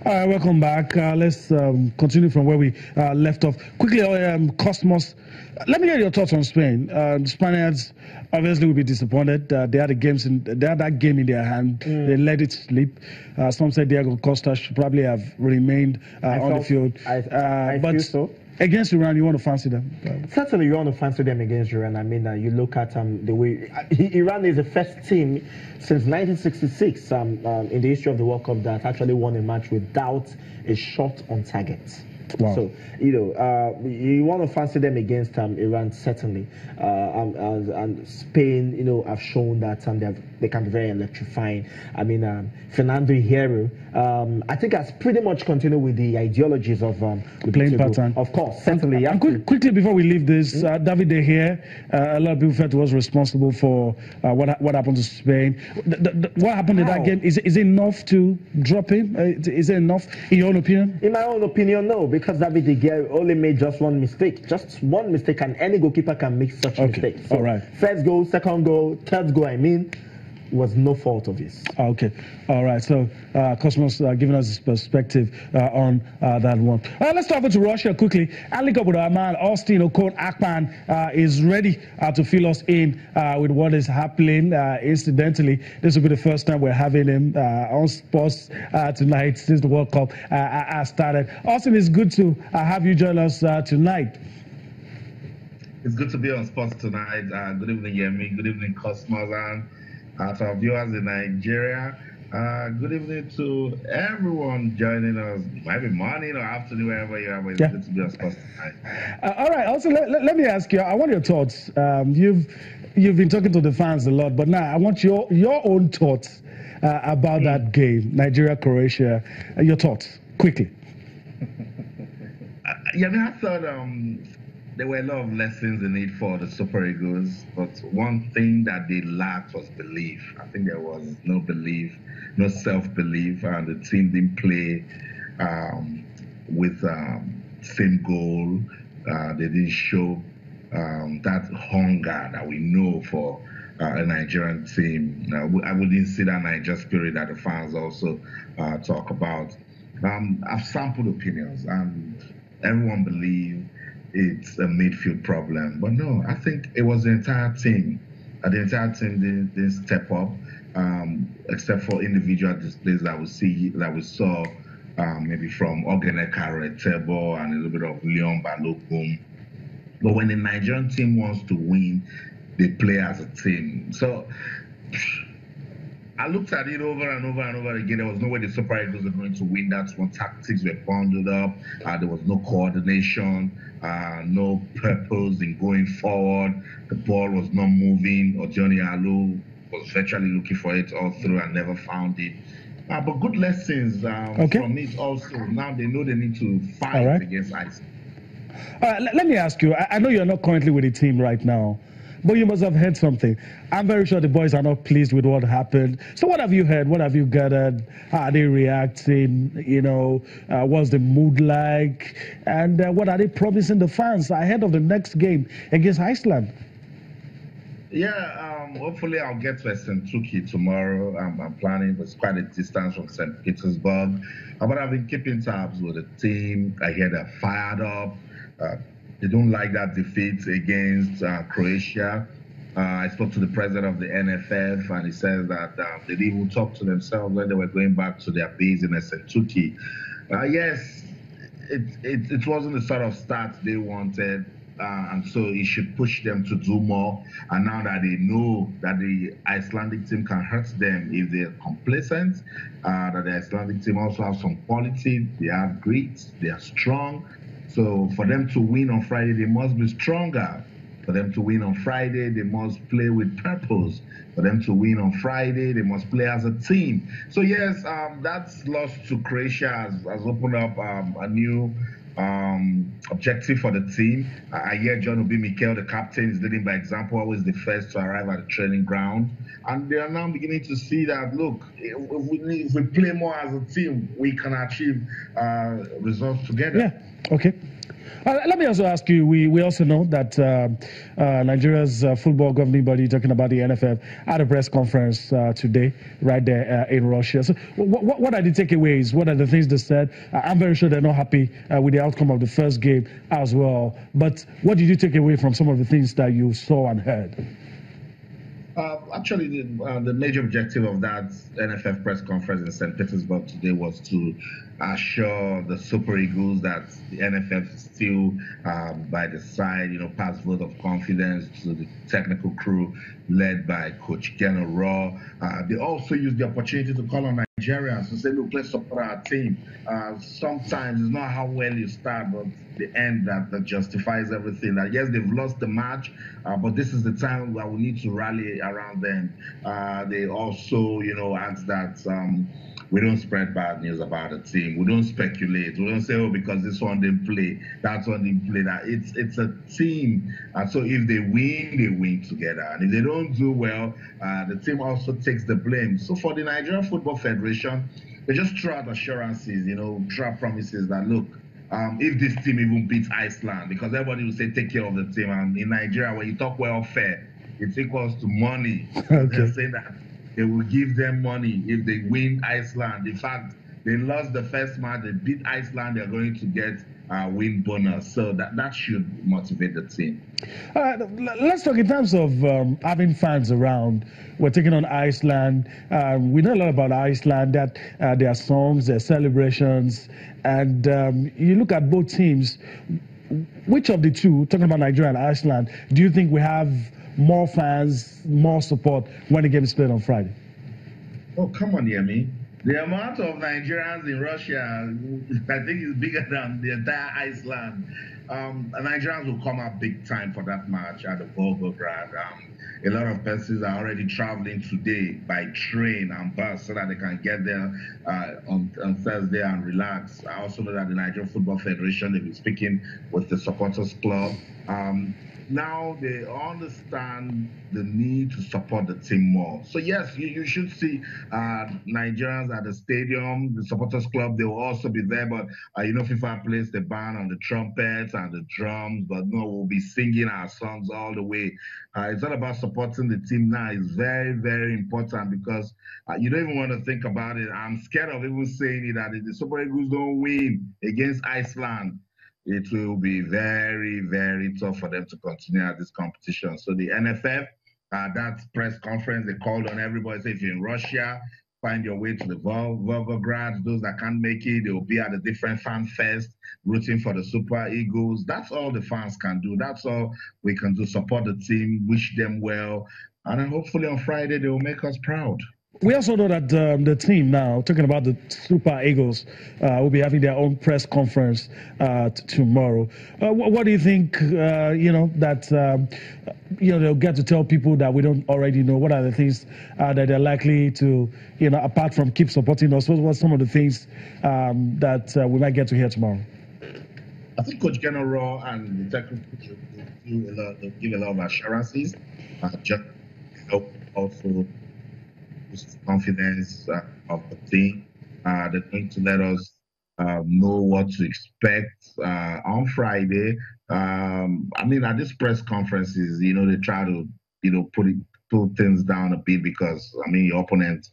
All right, welcome back. Let's continue from where we left off. Quickly, Cosmos, let me hear your thoughts on Spain. The Spaniards obviously will be disappointed. They had that game in their hand. They let it slip. Some said Diego Costa should probably have remained on the field. I feel so. Against Iran, you want to fancy them? Certainly, you want to fancy them against Iran. I mean, you look at the way Iran is the first team since 1966 in the history of the World Cup that actually won a match without a shot on target. Wow. So, you want to fancy them against Iran, certainly. And Spain, have shown that they can be very electrifying. I mean, Fernando Hierro, I think has pretty much continued with the ideologies of the playing pattern. Of course, certainly. And quickly before we leave this, David De Gea, a lot of people felt he was responsible for what happened to Spain. What happened in that game? Is it enough to drop him? Is it enough, in your own opinion? In my own opinion, no, because David De Gea only made just one mistake. Just one mistake, and any goalkeeper can make such a mistake. So, all right. First goal, second goal, third goal, was no fault of his. Okay. All right. So, Cosmos giving us his perspective on that one. Let's talk about Russia quickly. Ali Abdurrahman, Austin Okon Akpan is ready to fill us in with what is happening. Incidentally, this will be the first time we're having him on sports tonight since the World Cup started. Austin, it's good to have you join us tonight. It's good to be on sports tonight. Good evening, Yemi. Good evening, Cosmos, and to our viewers in Nigeria. Good evening to everyone joining us. It might be morning or afternoon, wherever you are, but it's good to be on sports tonight. All right. Also, let me ask you, I want your thoughts. You've been talking to the fans a lot, but now I want your own thoughts about that game, Nigeria-Croatia. Your thoughts, quickly. I thought there were a lot of lessons in it for the Super Eagles, but one thing that they lacked was belief. I think there was no belief, no self-belief, and the team didn't play with same goal. They didn't show that hunger that we know for a Nigerian team. I wouldn't see that Niger spirit that the fans also talk about. I've sampled opinions, and everyone believes it's a midfield problem. But no, I think it was the entire team. The entire team didn't step up, except for individual displays that we saw maybe from Ogene Tebo and a little bit of Leon Balogun. But when the Nigerian team wants to win, they play as a team. So I looked at it over and over and over again. There was no way the Super Eagles were going to win that one. Tactics were bundled up. There was no coordination, no purpose in going forward. The ball was not moving. Johnny Alu was virtually looking for it all through and never found it. But good lessons from it also. Now they know they need to fight against Iceland. Let me ask you, I know you're not currently with the team right now, but you must have heard something. I'm very sure the boys are not pleased with what happened. So what have you heard? What have you gathered? How are they reacting? What's the mood like? And what are they promising the fans ahead of the next game against Iceland? Yeah, hopefully I'll get to St. Tuki tomorrow. I'm planning, but it's quite a distance from St. Petersburg. But I've been keeping tabs with the team. I hear they're fired up. They don't like that defeat against Croatia. I spoke to the president of the NFF, and he says that they didn't even talk to themselves when they were going back to their base in St. Tuki. Yes, it wasn't the sort of start they wanted. And so it should push them to do more. And now that they know that the Icelandic team can hurt them if they're complacent, that the Icelandic team also have some quality, they have grit, they are strong. So for them to win on Friday, they must be stronger. For them to win on Friday, they must play with purpose. For them to win on Friday, they must play as a team. So yes, that's loss to Croatia has opened up a new objective for the team. I hear John Obi Mikel, the captain, is leading by example, always the first to arrive at the training ground. And they are now beginning to see that, look, if we play more as a team, we can achieve results together. Yeah, okay. Let me also ask you, we also know that Nigeria's football governing body, talking about the NFF, had a press conference today right there in Russia. So what are the takeaways? What are the things they said? I'm very sure they're not happy with the outcome of the first game as well. But what did you take away from some of the things that you saw and heard? Actually, the major objective of that NFF press conference in St. Petersburg today was to assure the Super Eagles that the NFF still by the side, pass vote of confidence to the technical crew led by Coach Raw. They also used the opportunity to call on Nigerians to say, look, let's support our team. Sometimes it's not how well you start, but the end that justifies everything. That yes, they've lost the match, but this is the time that we need to rally around them. They also, asked that we don't spread bad news about the team. We don't speculate. We don't say, oh, because this one didn't play, that one didn't play. That it's a team, and so if they win together, and if they don't do well, the team also takes the blame. So for the Nigerian Football Federation, they just throw out assurances, throw out promises that look. If this team even beats Iceland, because everybody will say take care of the team, and in Nigeria, when you talk welfare, it's equals to money. Okay. They're saying that they will give them money if they win Iceland. In fact, they lost the first match, they beat Iceland, they're going to get a win bonus. So that should motivate the team. Let's talk in terms of having fans around. We're taking on Iceland. We know a lot about Iceland, that their songs, their celebrations, and you look at both teams. Which of the two, talking about Nigeria and Iceland, do you think we have more fans, more support when the game is played on Friday? Oh, come on, Yemi. The amount of Nigerians in Russia, I think, is bigger than the entire Iceland. Nigerians will come out big time for that match at the Volgograd. A lot of persons are already traveling today by train and bus so that they can get there on Thursday and relax. I also know that the Nigerian Football Federation, they've been speaking with the supporters club. Now they understand the need to support the team more. So yes, you should see Nigerians at the stadium, the supporters club. They will also be there, but FIFA plays the band on the trumpets and the drums, but no, we'll be singing our songs all the way. It's all about supporting the team now. It's very, very important because you don't even want to think about it. I'm scared of even saying it, that if the Super Eagles don't win against Iceland, it will be very, very tough for them to continue at this competition. So the NFF, that press conference, they called on everybody. Say if you're in Russia, find your way to the Volgograd. Those that can't make it, they will be at a different fan fest, rooting for the Super Eagles. That's all the fans can do. That's all we can do. Support the team, wish them well, and then hopefully on Friday they will make us proud. We also know that the team now, talking about the Super Eagles, will be having their own press conference tomorrow. What do you think, that, they'll get to tell people that we don't already know? What are the things that they're likely to, apart from keep supporting us, what are some of the things that we might get to hear tomorrow? I think Coach Raw and the technical will give a lot of assurances. Just help also confidence of the team. They're going to let us know what to expect on Friday. At these press conferences, they try to, put things down a bit because, your opponent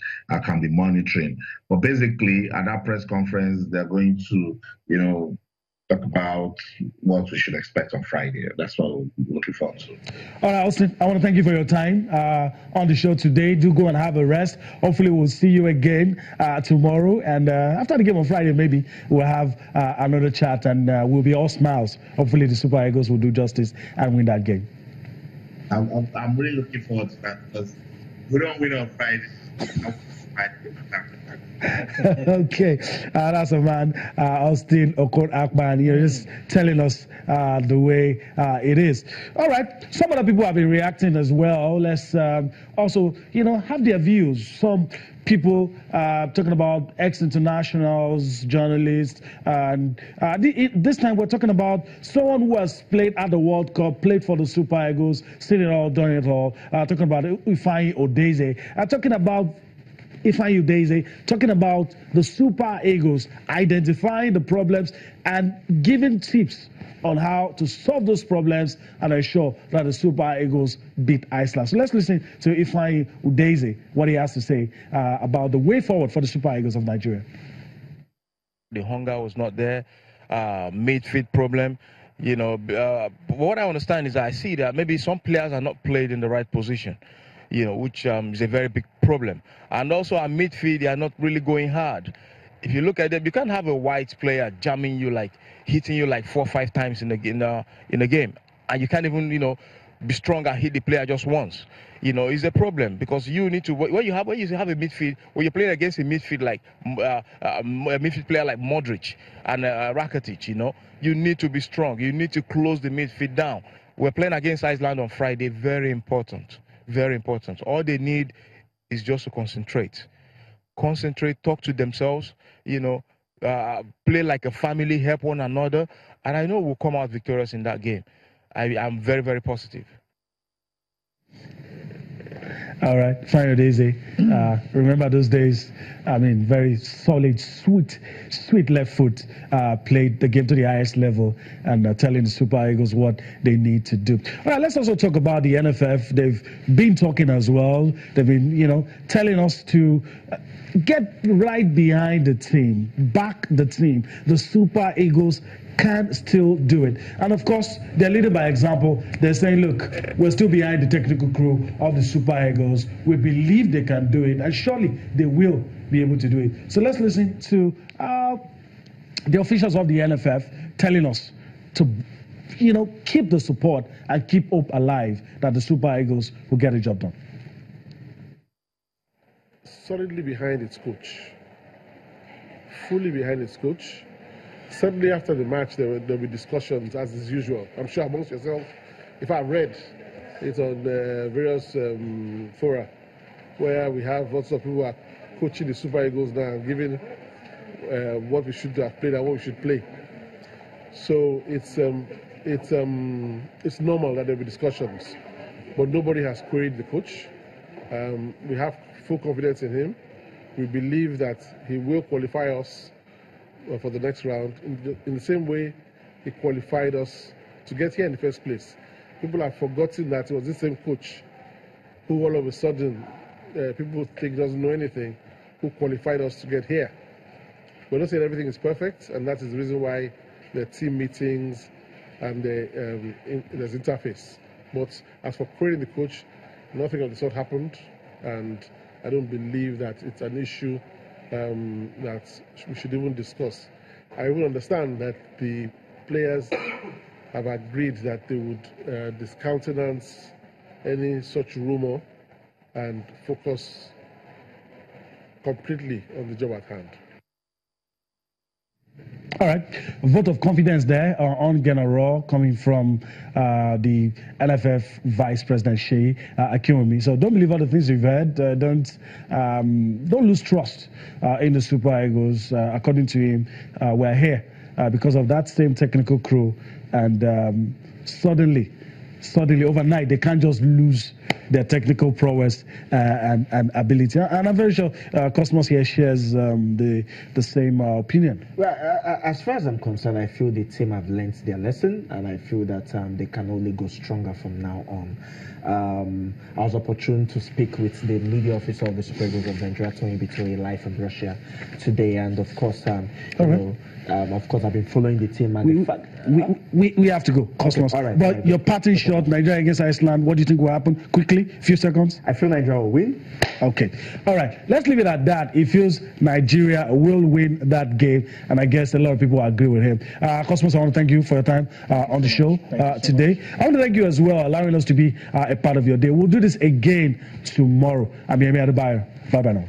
can be monitoring. But basically, at that press conference, they're going to, talk about what we should expect on Friday. That's what we're looking forward to. All right, Austin, I want to thank you for your time on the show today. Do go and have a rest. Hopefully, we'll see you again tomorrow. And after the game on Friday, maybe we'll have another chat and we'll be all smiles. Hopefully, the Super Eagles will do justice and win that game. I'm really looking forward to that because we don't win on Friday. Okay, that's a man, Austin Okon-Akpan, just telling us the way it is. All right, some other people have been reacting as well. Let's also, have their views. Some people talking about ex-internationals, journalists, and this time we're talking about someone who has played at the World Cup, played for the Super Eagles, seen it all, done it all. Talking about Ifeanyi Udeze. Talking about Ifeanyi Udeze, talking about the Super Eagles identifying the problems and giving tips on how to solve those problems and ensure that the Super Eagles beat Iceland. So let's listen to Ifeanyi Udeze, what he has to say about the way forward for the Super Eagles of Nigeria. The hunger was not there, midfield problem. You know, what I understand is I see that maybe some players are not played in the right position, you know, which is a very big problem. And also our midfield, they are not really going hard. If you look at them, you can't have a white player jamming you, like hitting you like 4 or 5 times in a game, and you can't even, you know, be strong and hit the player just once. You know, it's a problem because you need to, when you have a midfield, when you're playing against a midfield like a midfield player like Modric and Rakitic, you know, you need to be strong. You need to close the midfield down. We're playing against Iceland on Friday. Very important. Very important. All they need is just to concentrate. Concentrate, talk to themselves, you know, play like a family, help one another. And I know we'll come out victorious in that game. I'm very, very positive. All right, Ifeanyi Udeze. Remember those days? I mean, very solid, sweet left foot. Played the game to the highest level and telling the Super Eagles what they need to do. All right, let's also talk about the NFF. They've been talking as well. They've been, you know, telling us to get right behind the team, back the team. The Super Eagles can still do it. And of course, they're leading by example. They're saying, look, we're still behind the technical crew of the Super Eagles. We believe they can do it, and surely they will be able to do it. So let's listen to the officials of the NFF telling us to, you know, keep the support and keep hope alive that the Super Eagles will get the job done. Solidly behind its coach. Fully behind its coach. Certainly after the match, there'll be discussions as is usual. I'm sure amongst yourself, if I've read it on various fora, where we have lots of people who are coaching the Super Eagles now and giving what we should have played and what we should play. So it's normal that there'll be discussions, but nobody has queried the coach. We have full confidence in him. We believe that he will qualify us for the next round in the same way he qualified us to get here in the first place. People have forgotten that it was the same coach who all of a sudden people think doesn't know anything, who qualified us to get here. We're not saying everything is perfect, and that is the reason why there are team meetings and there's interface. But as for querying the coach, nothing of the sort happened, and I don't believe that it's an issue that we should even discuss. I even understand that the players have agreed that they would discountenance any such rumor and focus completely on the job at hand. All right, a vote of confidence there on General coming from the NFF Vice President Sheyi Akinwumi. So don't believe all the things you've heard. Don't lose trust in the Super Eagles. According to him, we're here because of that same technical crew, and suddenly overnight they can't just lose their technical prowess and ability. And I'm very sure Cosmos here shares the same opinion. Well, as far as I'm concerned, I feel the team have learned their lesson, and I feel that they can only go stronger from now on. I was opportune to speak with the media officer of the Super Eagles of Nigeria, Tony Bittori, live from Russia today, and of course, of course, I've been following the team. And we have to go, Cosmos. Okay, all right, but your parting shot, Nigeria against Iceland, what do you think will happen? Quickly, a few seconds. I feel Nigeria will win. Okay. All right. Let's leave it at that. He feels Nigeria will win that game, and I guess a lot of people agree with him. Cosmos, I want to thank you for your time on the show today. I want to thank you as well, allowing us to be a part of your day. We'll do this again tomorrow. I'm Yemi Adebayo. Bye-bye now.